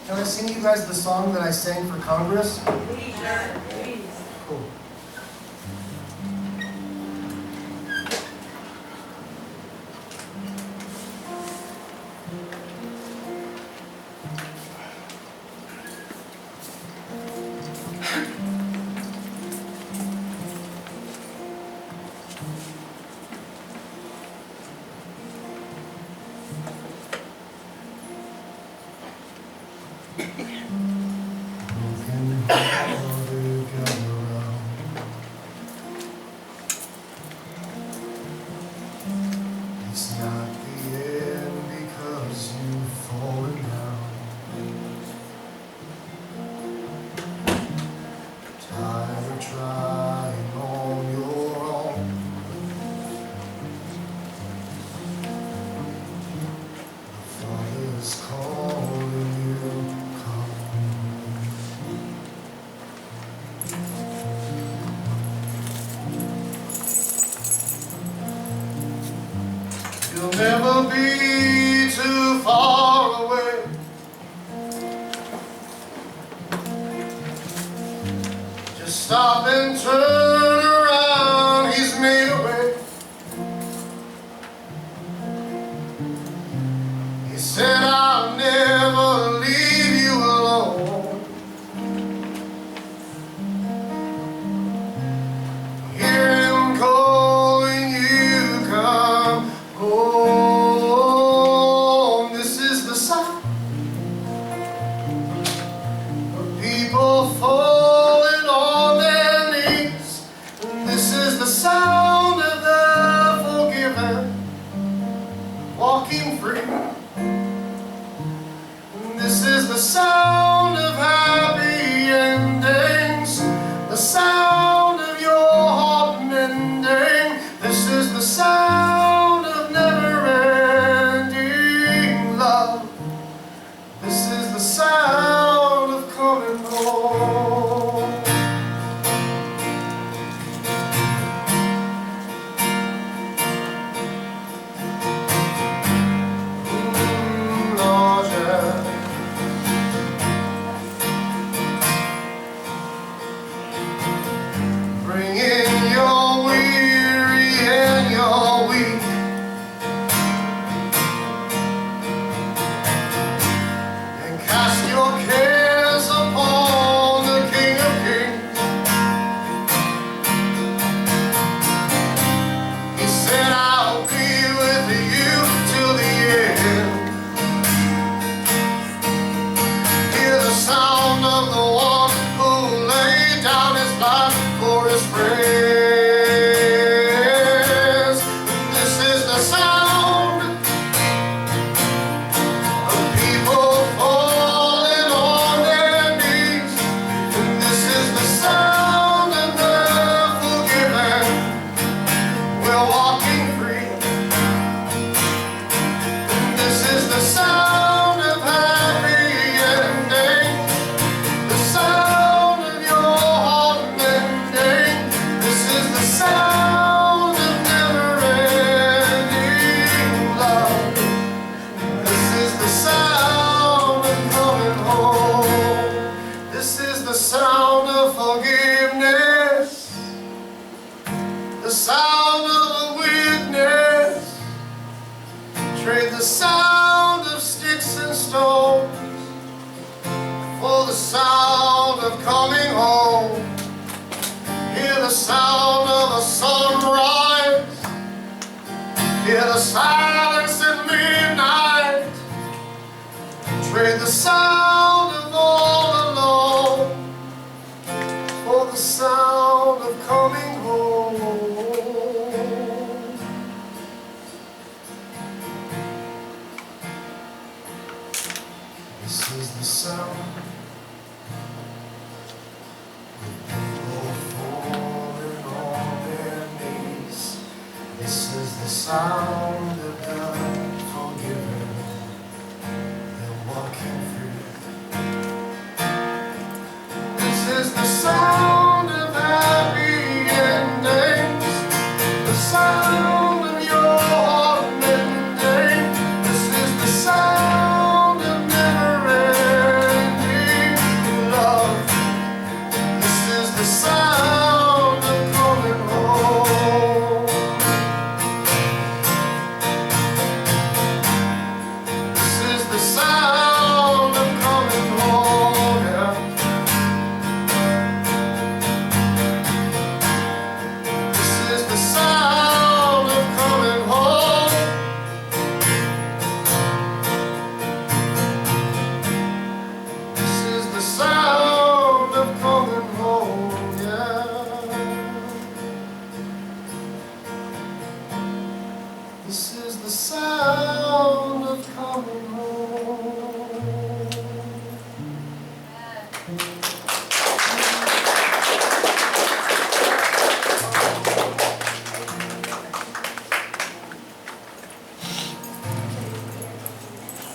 Can I sing you guys the song that I sang for Congress? Please. Cool. It's not the end because you've fallen down. Tired of trying on your own. The Father's calling you, come. You'll never be too far away. Just stop and turn around, He's made a way. He said, I'll never leave you alone. Hear Him calling you, come home. This is the sound of people falling on their knees. And this is the sound of the forgiven walking free. And this is the sound of happy endings, the sound of your heart mending. This is the sound of never-ending love. This is the sound of coming home. Lord, yeah. Bring in your weary and your weak. And cast your cares upon the King of Kings. He said, I'll be with you till the end. Hear the sound of the one who laid down his life for his friends. This is the sound of people falling on their knees. And this is the sound of the forgiven. We're walking free. And this is the sound of happy ending, the sound of your heart mending. This is the sound of never-ending love. This is the sound of coming home. This is the sound of forgiveness, the sound of a witness. Trade the sound of sticks and stones for the sound of coming home. Hear the sound of a sunrise. Hear the silence at midnight. Trade the sound of all alone for the sound of coming home. This is the sound of people falling on their knees. This is the sound of God forgiven and walking free. This is the sound of happy endings, the sound of your heart mending. This is the sound This is the sound of coming home.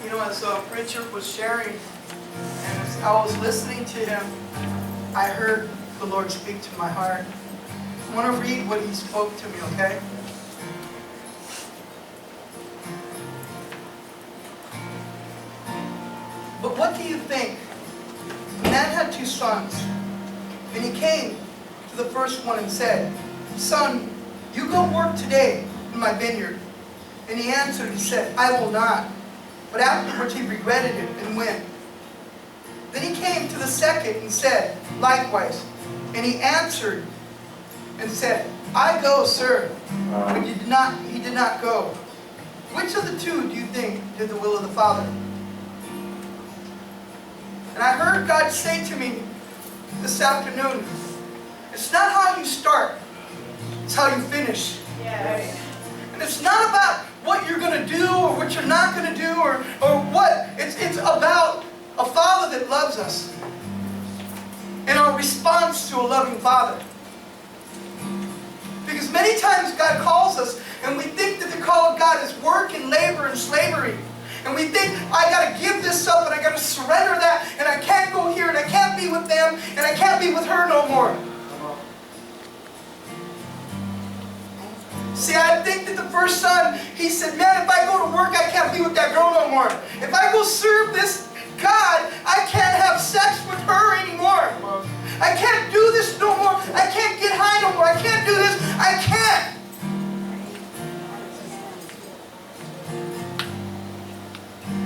You know, as Richard was sharing, and as I was listening to him, I heard the Lord speak to my heart. I want to read what He spoke to me, okay? But what do you think? A man had 2 sons, and he came to the first one and said, "Son, you go work today in my vineyard." And he answered and said, "I will not." But afterwards he regretted it and went. Then he came to the second and said, likewise. And he answered and said, "I go, sir." But he did not go. Which of the 2 do you think did the will of the Father? And I heard God say to me this afternoon, it's not how you start, it's how you finish. Yes. And it's not about what you're going to do or what you're not going to do or what. It's about a Father that loves us and our response to a loving Father. Because many times God calls us and we think that the call of God is work and labor and slavery. And we think, I got to give this up and I got to surrender that and I can't go here and I can't be with them and I can't be with her no more. See, I think that the first son, he said, man, if I go to work, I can't be with that girl no more. If I go serve this God, I can't have sex with her anymore. I can't do this no more. I can't get high no more. I can't do this. I can't.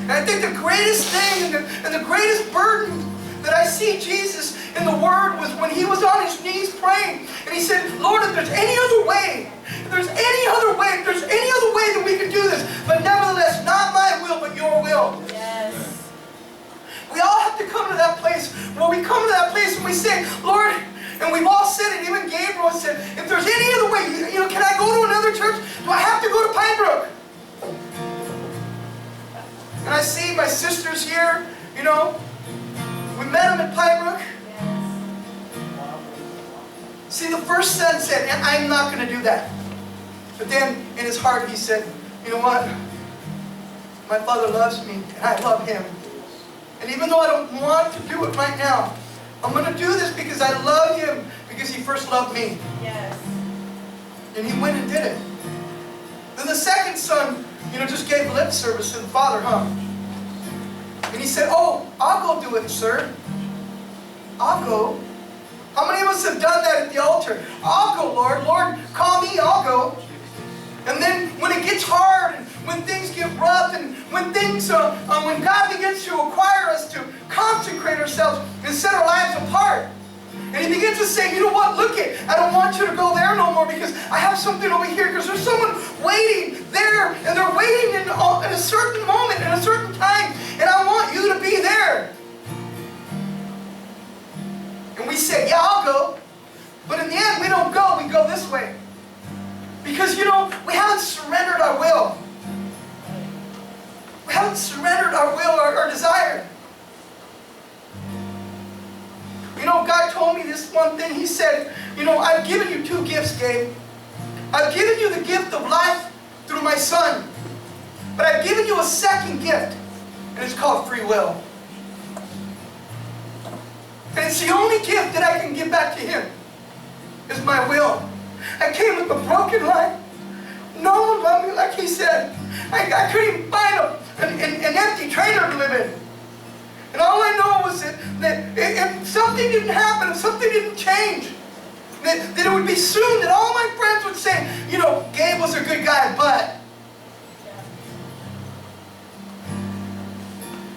And I think the greatest thing and the greatest burden that I see Jesus in the Word was when He was on His knees praying. And He said, Lord, if there's any other way, if there's any other way, if there's any other way that we can do this, but nevertheless, not my will, but your will. Yes. We all have to come to that place where we come to that place and we say, Lord, and we've all said it, even Gabriel said, if there's any other way, can I go to another church? Do I have to go to Pine Brook? And I see my sisters here, we met them at Pine Brook. See, the first son said, I'm not going to do that. But then in his heart he said, you know what? My Father loves me and I love Him. And even though I don't want to do it right now, I'm going to do this because I love Him, because He first loved me. Yes. And he went and did it. Then the second son, just gave lip service to the father, And he said, oh, I'll go do it, sir. I'll go. How many of us have done that at the altar? I'll go, Lord. Lord, call me, I'll go. And then when it gets hard, and when things get rough, and when when God begins to acquire us to consecrate ourselves and set our lives apart, and He begins to say, you know what, look it, I don't want you to go there no more because I have something over here, because there's someone waiting there, and they're waiting in a certain moment, in a certain time, and I want you to be there. And we say, yeah, I'll go. But in the end, we don't go, we go this way. Because, we haven't surrendered our will. We haven't surrendered our will, our desire. God told me this one thing. He said, I've given you 2 gifts, Gabe. I've given you the gift of life through my son. But I've given you a second gift, and it's called free will. And it's the only gift that I can give back to Him, is my will. I came with a broken life. No one loved me like He said. I couldn't even find an empty trailer to live in. And all I know was that if something didn't happen, if something didn't change, that it would be soon that all my friends would say, Gabe was a good guy, but.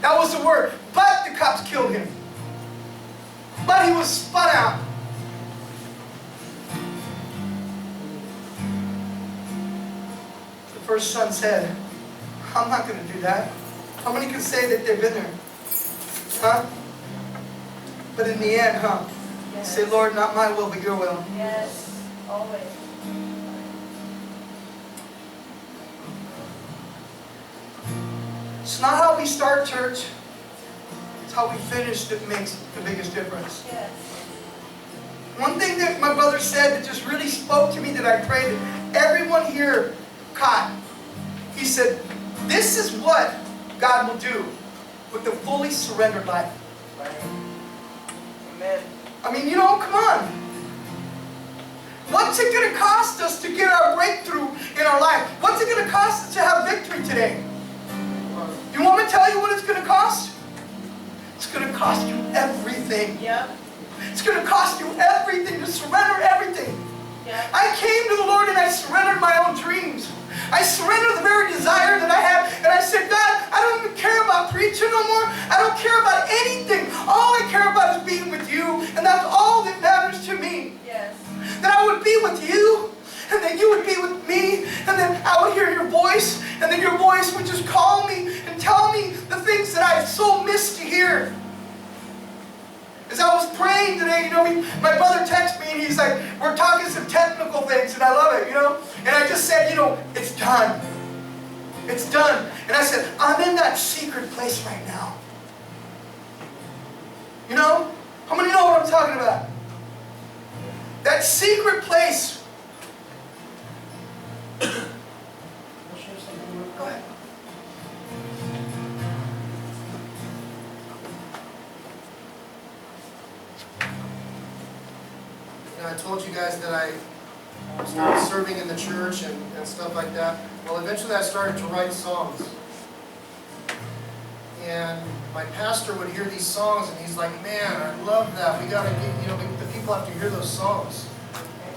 That was the word. But the cops killed him. But he was spun out. The first son said, I'm not going to do that. How many can say that they've been there? But in the end, Yes. say, Lord, not my will, but your will. Yes. Always. It's not how we start church, it's how we finish that makes the biggest difference. Yes. One thing that my brother said that just really spoke to me that I pray that everyone here caught. He said, this is what God will do with the fully surrendered life. Right. Amen. I mean, come on. What's it going to cost us to get our breakthrough in our life? What's it going to cost us to have victory today? You want me to tell you what it's going to cost? It's going to cost you everything. Yep. It's going to cost you everything, to surrender everything. Yep. I came to the Lord and I surrendered my own dreams. I surrendered the very desire that I have, and I said, God, I don't even care about preaching no more. I don't care about anything. All I care about is being with you, and that's all that matters to me. Yes. That I would be with you, and that you would be with me, and then I would hear your voice, and then your voice would just call me and tell me the things that I so missed to hear. As I was praying today, my brother texted me and he's like, we're talking some technical things, and I love it, And I just said, it's done. It's done. And I said, I'm in that secret place right now. How many know what I'm talking about? That secret place. Go ahead. I told you guys that I started serving in the church and stuff like that. Well, eventually I started to write songs. And my pastor would hear these songs and he's like, man, I love that. We got to get, the people have to hear those songs.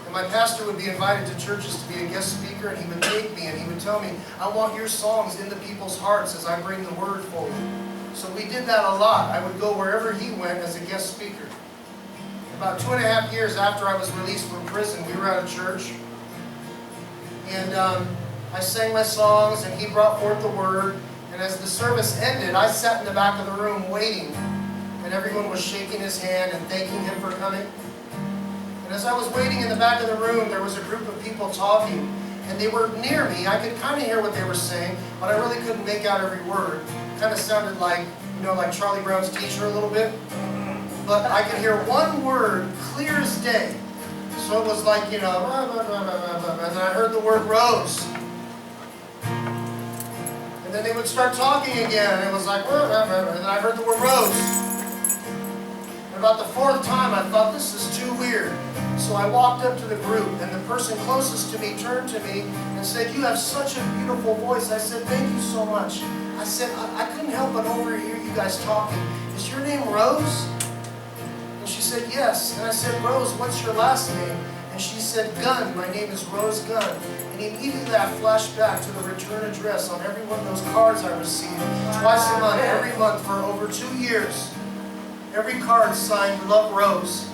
And my pastor would be invited to churches to be a guest speaker, and he would take me and he would tell me, I want your songs in the people's hearts as I bring the word forward. So we did that a lot. I would go wherever he went as a guest speaker. About 2.5 years after I was released from prison, we were at a church, and I sang my songs, and he brought forth the word. And as the service ended, I sat in the back of the room waiting, and everyone was shaking his hand and thanking him for coming. And as I was waiting in the back of the room, there was a group of people talking, and they were near me. I could kind of hear what they were saying, but I really couldn't make out every word. It kind of sounded like, like Charlie Brown's teacher a little bit. But I could hear one word clear as day. So it was like, and then I heard the word rose. And then they would start talking again, and it was like, and then I heard the word rose. And about the 4th time, I thought, this is too weird. So I walked up to the group, and the person closest to me turned to me and said, you have such a beautiful voice. I said, thank you so much. I said, I couldn't help but overhear you guys talking. Is your name Rose? And she said, yes. And I said, Rose, what's your last name? And she said, Gunn. My name is Rose Gunn. And immediately I flashed back to the return address on every one of those cards I received twice a month, every month for over 2 years. Every card signed, Love Rose.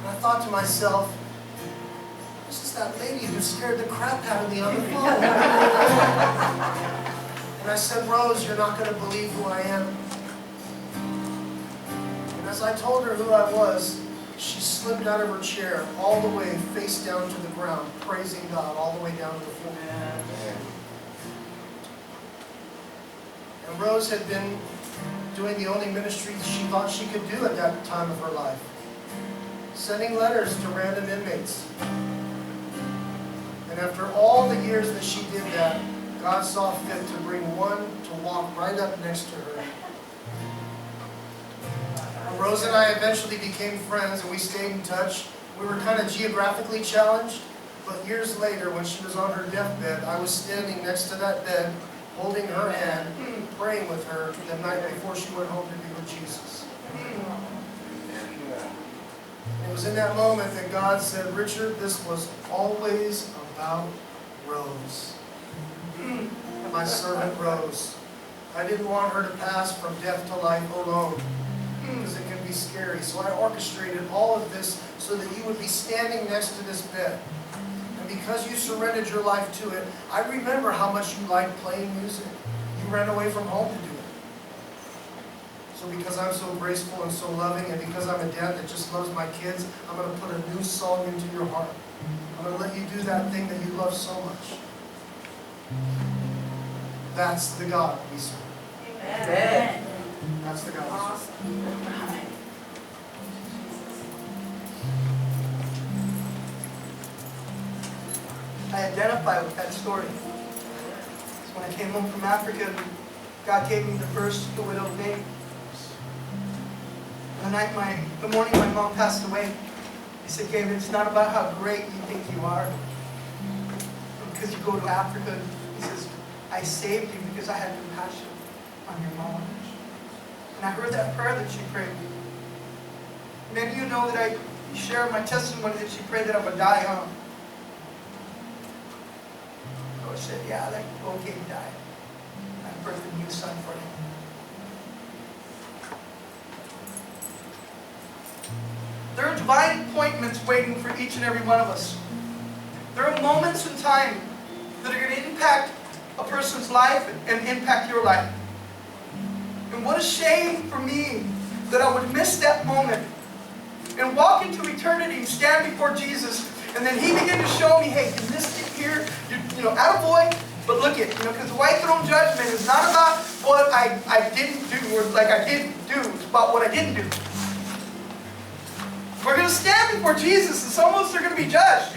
And I thought to myself, this is that lady who scared the crap out of me on the phone. And I said, Rose, you're not going to believe who I am. As I told her who I was, she slipped out of her chair all the way face down to the ground, praising God all the way down to the floor. And Rose had been doing the only ministry she thought she could do at that time of her life, sending letters to random inmates. And after all the years that she did that, God saw fit to bring one to walk right up next to her. Rose and I eventually became friends, and we stayed in touch. We were kind of geographically challenged, but years later, when she was on her deathbed, I was standing next to that bed, holding her hand, praying with her the night before she went home to be with Jesus. It was in that moment that God said, Richard, this was always about Rose. My servant Rose. I didn't want her to pass from death to life alone, because it can be scary. So I orchestrated all of this so that you would be standing next to this bed. And because you surrendered your life to it, I remember how much you liked playing music. You ran away from home to do it. So because I'm so graceful and so loving, and because I'm a dad that just loves my kids, I'm going to put a new song into your heart. I'm going to let you do that thing that you love so much. That's the God we serve. Amen. That's the God we serve. Awesome. I identify with that story. It's when I came home from Africa, God gave me the verse, the widowed maid. The morning my mom passed away, he said, David, it's not about how great you think you are. Because you go to Africa, he says, I saved you because I had compassion on your mom. And I heard that prayer that she prayed. Many of you know that I share my testimony that she prayed that I would die, huh? I said, yeah, that okay, he died. I birthed a new son for him. There are divine appointments waiting for each and every one of us. There are moments in time that are going to impact a person's life and impact your life. And what a shame for me that I would miss that moment and walk into eternity and stand before Jesus, and then He began to show me, hey, you missed it here, attaboy, but look it, because the white throne judgment is not about what I didn't do, or like I didn't do, it's about what I didn't do. We're going to stand before Jesus, and some of us are going to be judged,